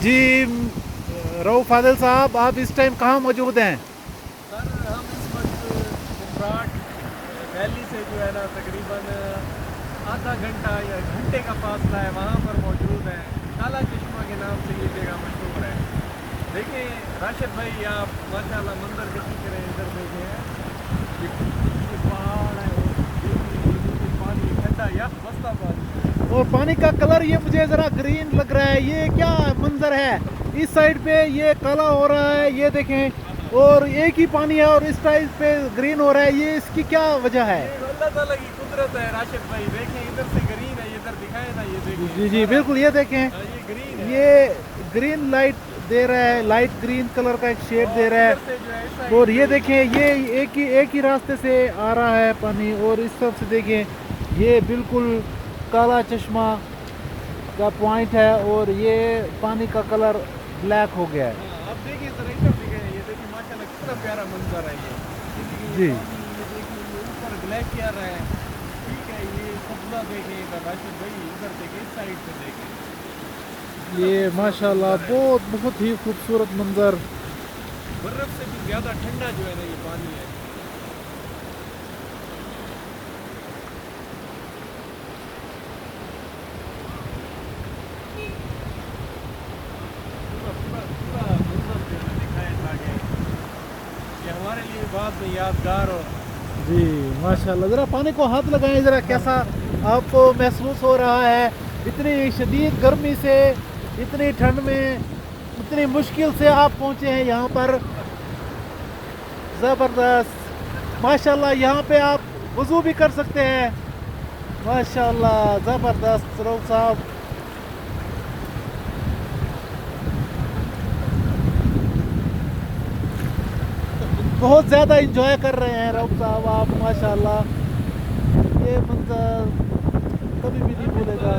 जी रऊफ फादिल साहब, आप इस टाइम कहाँ मौजूद हैं? सर हम इस वक्त उमराट वैली से जो है ना तकरीबन आधा घंटा या घंटे का फासला है, वहाँ पर मौजूद हैं। काला चश्मा के नाम से ये जगह मशहूर है। देखें राशिद भाई, आप माशाल्लाह मंजर कशी करें, इधर देखें ये पहाड़ है और ये पानी ठंडा या मस्ता पानी। और पानी का कलर ये मुझे ज़रा ग्रीन लग रहा है, ये क्या मंजर है? इस साइड पे ये काला हो रहा है, ये देखें, और एक ही पानी है, और इस साइड पे ग्रीन हो रहा है, ये इसकी क्या वजह है? ये अल्लाह ताला की कुदरत है राशिद भाई। देखें इधर से ग्रीन है, इधर दिखाए ना, ये देखें। जी जी बिल्कुल, ये देखें, ये ग्रीन है, ये ग्रीन लाइट दे रहा है, लाइट ग्रीन कलर का एक शेड दे रहा इधर से जो है है। इस और ये साइड देखें, ये एक ही रास्ते से आ रहा है पानी, और इस तरफ से देखें ये बिल्कुल काला चश्मा का पॉइंट है, और ये पानी का कलर ब्लैक हो गया है। हाँ, अब देखिए जरा इधर दिखे, ये देखिए माशाल्लाह कितना प्यारा मंजर है ये। जी ये पानी, ये देखिए ये ऊपर ग्लेशियर है, ठीक है। ये सब्जा देखें इधर राशिद भाई, इधर देखें, इस साइड से देखें। ये माशाल्लाह बहुत ही खूबसूरत मंजर। बर्फ से भी ज़्यादा ठंडा जो है ना ये पानी है। पूरा पूरा पूरा मंजर जो है दिखाए ताकि ये हमारे लिए बाद में यादगार हो। जी माशाल्लाह, ज़रा पानी को हाथ लगाएं, ज़रा कैसा आपको महसूस हो रहा है? इतनी शदीद गर्मी से, इतनी ठंड में, इतनी मुश्किल से आप पहुंचे हैं यहाँ पर। ज़बरदस्त माशाल्लाह, यहाँ पे आप वज़ू भी कर सकते हैं। माशाल्लाह ज़बरदस्त रऊफ साहब। बहुत ज़्यादा इंजॉय कर रहे हैं रऊफ साहब आप, माशाल्लाह। ये मंजर कभी भी नहीं भूलेगा।